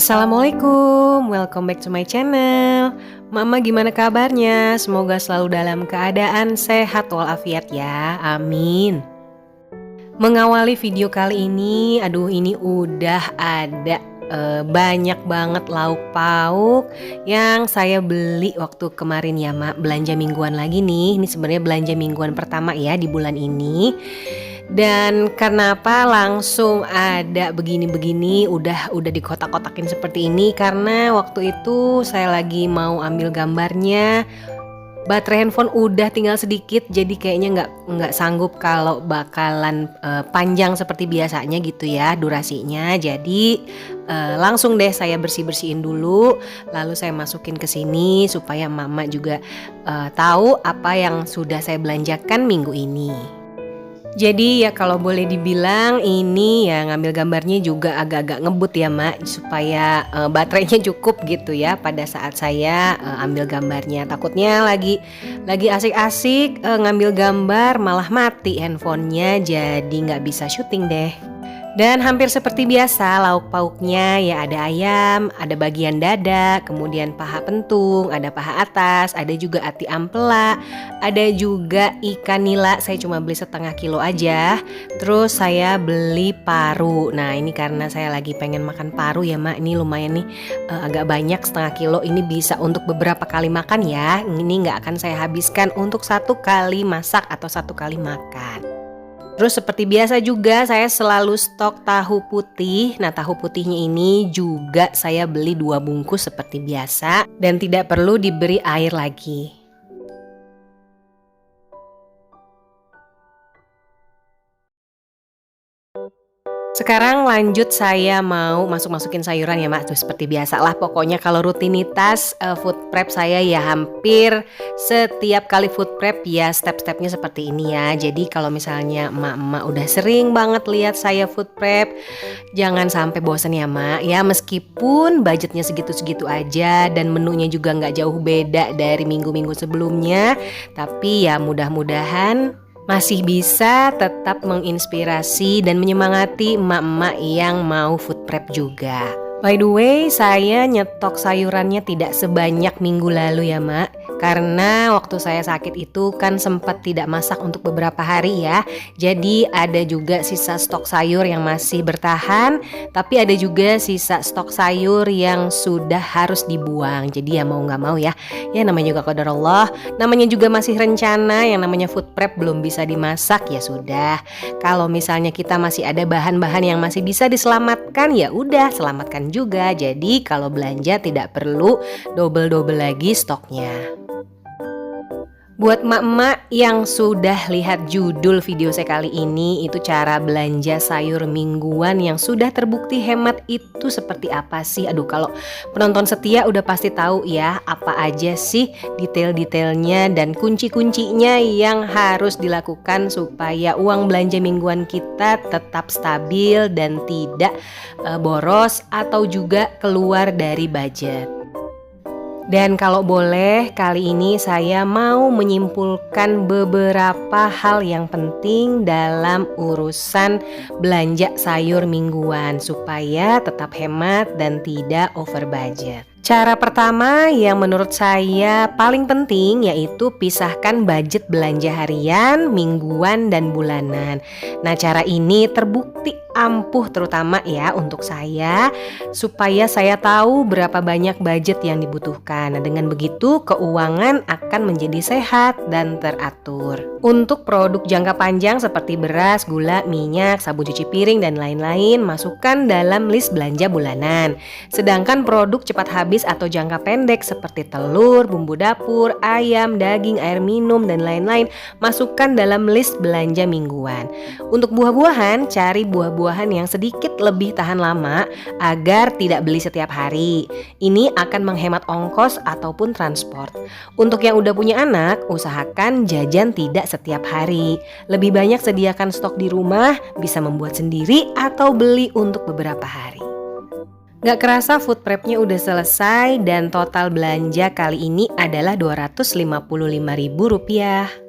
Assalamualaikum, welcome back to my channel. Mama gimana kabarnya? Semoga selalu dalam keadaan sehat walafiat ya, amin. Mengawali video kali ini, ini udah ada banyak banget lauk pauk yang saya beli waktu kemarin ya Mak. Belanja mingguan lagi nih, ini sebenarnya belanja mingguan pertama ya di bulan ini. Dan kenapa langsung ada begini-begini udah dikotak-kotakin seperti ini, karena waktu itu saya lagi mau ambil gambarnya, baterai handphone udah tinggal sedikit, jadi kayaknya nggak sanggup kalau bakalan panjang seperti biasanya gitu ya durasinya. Jadi langsung deh saya bersih-bersihin dulu, lalu saya masukin ke sini supaya Mama juga tahu apa yang sudah saya belanjakan minggu ini. Jadi ya kalau boleh dibilang ini ya ngambil gambarnya juga agak-agak ngebut ya Mak, supaya baterainya cukup gitu ya pada saat saya ambil gambarnya. Takutnya lagi asik-asik ngambil gambar malah mati handphonenya, jadi nggak bisa syuting deh. Dan hampir seperti biasa lauk pauknya ya ada ayam, ada bagian dada, kemudian paha pentung, ada paha atas, ada juga ati ampela, ada juga ikan nila, saya cuma beli setengah kilo aja. Terus saya beli paru. Nah ini karena saya lagi pengen makan paru ya Mak, ini lumayan nih agak banyak, setengah kilo ini bisa untuk beberapa kali makan ya. Ini nggak akan saya habiskan untuk satu kali masak atau satu kali makan. Terus seperti biasa juga saya selalu stok tahu putih. Nah tahu putihnya ini juga saya beli 2 bungkus seperti biasa dan tidak perlu diberi air lagi. Sekarang lanjut saya mau masukin sayuran ya Mak. Tuh seperti biasa lah pokoknya kalau rutinitas food prep saya ya hampir setiap kali food prep ya step-stepnya seperti ini ya. Jadi kalau misalnya emak-emak udah sering banget lihat saya food prep, jangan sampai bosan ya Mak. Ya meskipun budgetnya segitu-segitu aja dan menunya juga nggak jauh beda dari minggu-minggu sebelumnya, tapi ya mudah-mudahan masih bisa tetap menginspirasi dan menyemangati emak-emak yang mau food prep juga. By the way, saya nyetok sayurannya tidak sebanyak minggu lalu ya Mak. Karena waktu saya sakit itu kan sempat tidak masak untuk beberapa hari ya. Jadi ada juga sisa stok sayur yang masih bertahan, tapi ada juga sisa stok sayur yang sudah harus dibuang. Jadi ya mau gak mau ya namanya juga qadar Allah, namanya juga masih rencana, yang namanya food prep belum bisa dimasak ya sudah. Kalau misalnya kita masih ada bahan-bahan yang masih bisa diselamatkan ya udah selamatkan juga. Jadi kalau belanja tidak perlu double-double lagi stoknya. Buat emak-emak yang sudah lihat judul video saya kali ini, itu cara belanja sayur mingguan yang sudah terbukti hemat itu seperti apa sih? Aduh kalau penonton setia udah pasti tahu ya apa aja sih detail-detailnya dan kunci-kuncinya yang harus dilakukan supaya uang belanja mingguan kita tetap stabil dan tidak boros atau juga keluar dari budget. Dan kalau boleh, kali ini saya mau menyimpulkan beberapa hal yang penting dalam urusan belanja sayur mingguan supaya tetap hemat dan tidak over budget. Cara pertama yang menurut saya paling penting yaitu pisahkan budget belanja harian, mingguan, dan bulanan. Nah cara ini terbukti ampuh terutama ya untuk saya, supaya saya tahu berapa banyak budget yang dibutuhkan. Nah dengan begitu keuangan akan menjadi sehat dan teratur. Untuk produk jangka panjang seperti beras, gula, minyak, sabun cuci piring, dan lain-lain masukkan dalam list belanja bulanan. Sedangkan produk cepat habis atau jangka pendek seperti telur, bumbu dapur, ayam, daging, air minum, dan lain-lain masukkan dalam list belanja mingguan. Untuk buah-buahan, cari buah-buahan yang sedikit lebih tahan lama agar tidak beli setiap hari. Ini akan menghemat ongkos ataupun transport. Untuk yang udah punya anak, usahakan jajan tidak setiap hari. Lebih banyak sediakan stok di rumah, bisa membuat sendiri atau beli untuk beberapa hari. Gak kerasa food prepnya udah selesai dan total belanja kali ini adalah Rp255.000.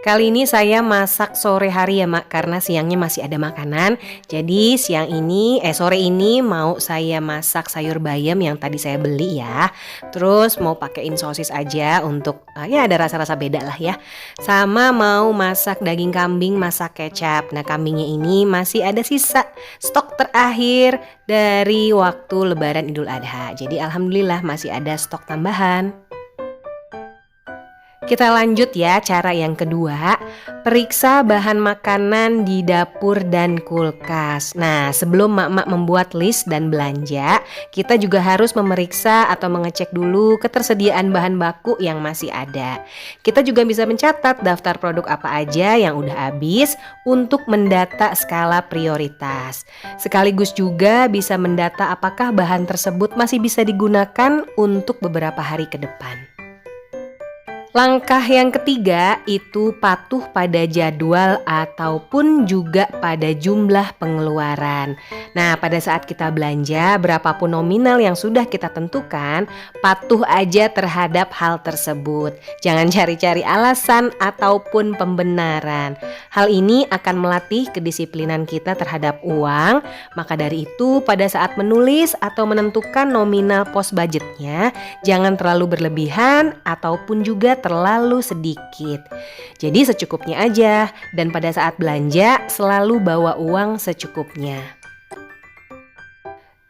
Kali ini saya masak sore hari ya Mak, karena siangnya masih ada makanan. Jadi sore ini mau saya masak sayur bayam yang tadi saya beli ya. Terus mau pakein sosis aja untuk ya ada rasa-rasa beda lah ya. Sama mau masak daging kambing masak kecap. Nah kambingnya ini masih ada sisa stok terakhir dari waktu Lebaran Idul Adha. Jadi alhamdulillah masih ada stok tambahan. Kita lanjut ya, cara yang kedua, periksa bahan makanan di dapur dan kulkas. Nah, sebelum mak-mak membuat list dan belanja, kita juga harus memeriksa atau mengecek dulu ketersediaan bahan baku yang masih ada. Kita juga bisa mencatat daftar produk apa aja yang udah habis untuk mendata skala prioritas. Sekaligus juga bisa mendata apakah bahan tersebut masih bisa digunakan untuk beberapa hari ke depan. Langkah yang ketiga itu patuh pada jadwal ataupun juga pada jumlah pengeluaran. Nah, pada saat kita belanja, berapapun nominal yang sudah kita tentukan, patuh aja terhadap hal tersebut. Jangan cari-cari alasan ataupun pembenaran. Hal ini akan melatih kedisiplinan kita terhadap uang. Maka dari itu, pada saat menulis atau menentukan nominal pos budgetnya, jangan terlalu berlebihan ataupun juga terlalu sedikit. Jadi secukupnya aja, dan pada saat belanja selalu bawa uang secukupnya.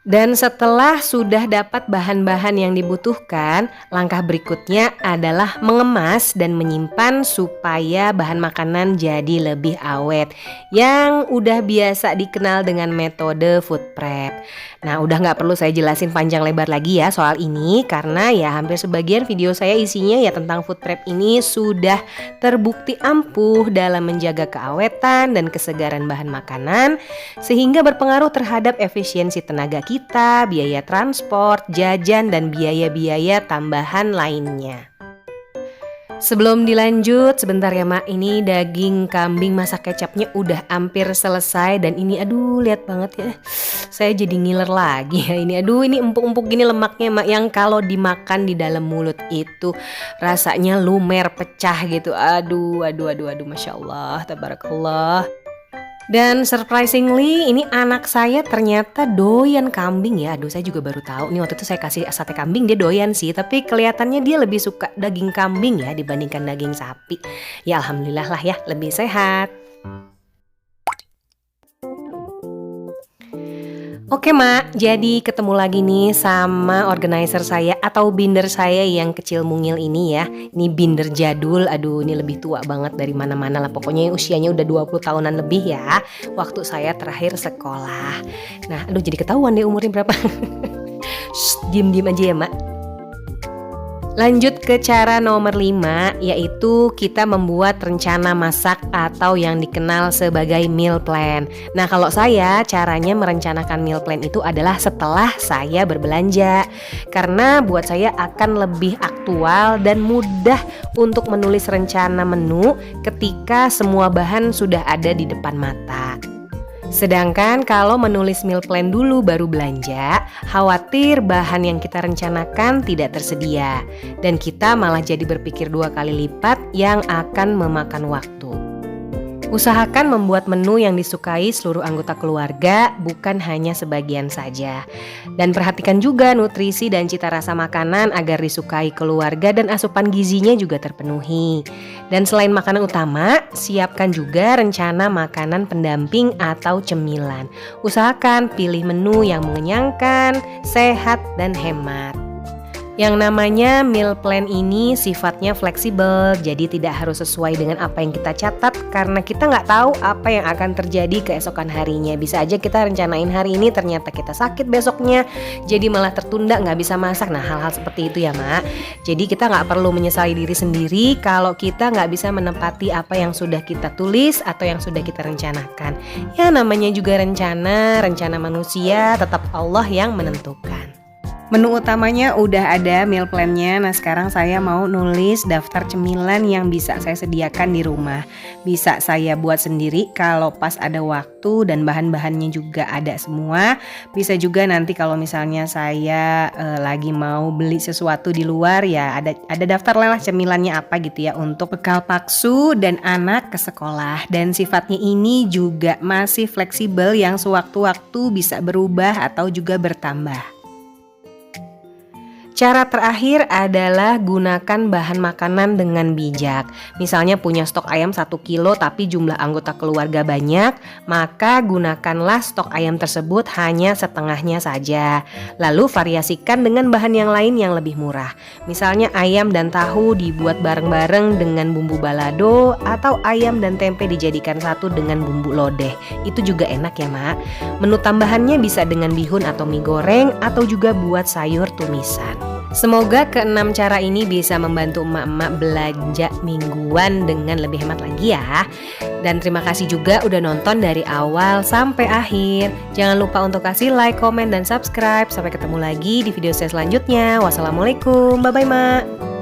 Dan setelah sudah dapat bahan-bahan yang dibutuhkan, langkah berikutnya adalah mengemas dan menyimpan supaya bahan makanan jadi lebih awet, yang udah biasa dikenal dengan metode food prep. Nah, udah nggak perlu saya jelasin panjang lebar lagi ya soal ini, karena ya hampir sebagian video saya isinya ya tentang food prep ini sudah terbukti ampuh dalam menjaga keawetan dan kesegaran bahan makanan, sehingga berpengaruh terhadap efisiensi tenaga kita, biaya transport, jajan, dan biaya-biaya tambahan lainnya. Sebelum dilanjut, sebentar ya Mak, ini daging kambing masak kecapnya udah hampir selesai. Dan ini aduh lihat banget ya, saya jadi ngiler lagi ya. Ini aduh, ini empuk-empuk gini lemaknya Mak, yang kalau dimakan di dalam mulut itu rasanya lumer pecah gitu. Aduh, Masya Allah, tabarakallah. Dan surprisingly ini anak saya ternyata doyan kambing ya. Aduh, saya juga baru tahu nih, waktu itu saya kasih sate kambing dia doyan sih, tapi kelihatannya dia lebih suka daging kambing ya dibandingkan daging sapi. Ya alhamdulillah lah ya, lebih sehat. Oke Mak, jadi ketemu lagi nih sama organizer saya atau binder saya yang kecil mungil ini ya. Ini binder jadul, aduh ini lebih tua banget dari mana-mana lah. Pokoknya usianya udah 20 tahunan lebih ya, waktu saya terakhir sekolah. Nah aduh jadi ketahuan deh umurnya berapa. Shh, diem-diem aja ya Mak. Lanjut ke cara nomor 5, yaitu kita membuat rencana masak atau yang dikenal sebagai meal plan. Nah kalau saya caranya merencanakan meal plan itu adalah setelah saya berbelanja, karena buat saya akan lebih aktual dan mudah untuk menulis rencana menu ketika semua bahan sudah ada di depan mata. Sedangkan kalau menulis meal plan dulu baru belanja, khawatir bahan yang kita rencanakan tidak tersedia, dan kita malah jadi berpikir 2 kali lipat yang akan memakan waktu. Usahakan membuat menu yang disukai seluruh anggota keluarga, bukan hanya sebagian saja. Dan perhatikan juga nutrisi dan cita rasa makanan agar disukai keluarga dan asupan gizinya juga terpenuhi. Dan selain makanan utama, siapkan juga rencana makanan pendamping atau cemilan. Usahakan pilih menu yang mengenyangkan, sehat, dan hemat. Yang namanya meal plan ini sifatnya fleksibel, jadi tidak harus sesuai dengan apa yang kita catat, karena kita nggak tahu apa yang akan terjadi keesokan harinya. Bisa aja kita rencanain hari ini ternyata kita sakit besoknya, jadi malah tertunda nggak bisa masak. Nah hal-hal seperti itu ya Mak. Jadi kita nggak perlu menyesali diri sendiri kalau kita nggak bisa menepati apa yang sudah kita tulis atau yang sudah kita rencanakan. Ya namanya juga rencana manusia, tetap Allah yang menentukan. Menu utamanya udah ada meal plan-nya. Nah, sekarang saya mau nulis daftar cemilan yang bisa saya sediakan di rumah. Bisa saya buat sendiri kalau pas ada waktu dan bahan-bahannya juga ada semua. Bisa juga nanti kalau misalnya saya lagi mau beli sesuatu di luar ya ada daftar lah cemilannya apa gitu ya untuk bekal paksu dan anak ke sekolah. Dan sifatnya ini juga masih fleksibel yang sewaktu-waktu bisa berubah atau juga bertambah. Cara terakhir adalah gunakan bahan makanan dengan bijak. Misalnya punya stok ayam 1 kilo tapi jumlah anggota keluarga banyak, maka gunakanlah stok ayam tersebut hanya setengahnya saja. Lalu variasikan dengan bahan yang lain yang lebih murah. Misalnya ayam dan tahu dibuat bareng-bareng dengan bumbu balado, atau ayam dan tempe dijadikan satu dengan bumbu lodeh. Itu juga enak ya, Mak. Menu tambahannya bisa dengan bihun atau mie goreng, atau juga buat sayur tumisan. Semoga keenam cara ini bisa membantu emak-emak belanja mingguan dengan lebih hemat lagi ya. Dan terima kasih juga udah nonton dari awal sampai akhir. Jangan lupa untuk kasih like, komen, dan subscribe. Sampai ketemu lagi di video saya selanjutnya. Wassalamualaikum, bye-bye mak.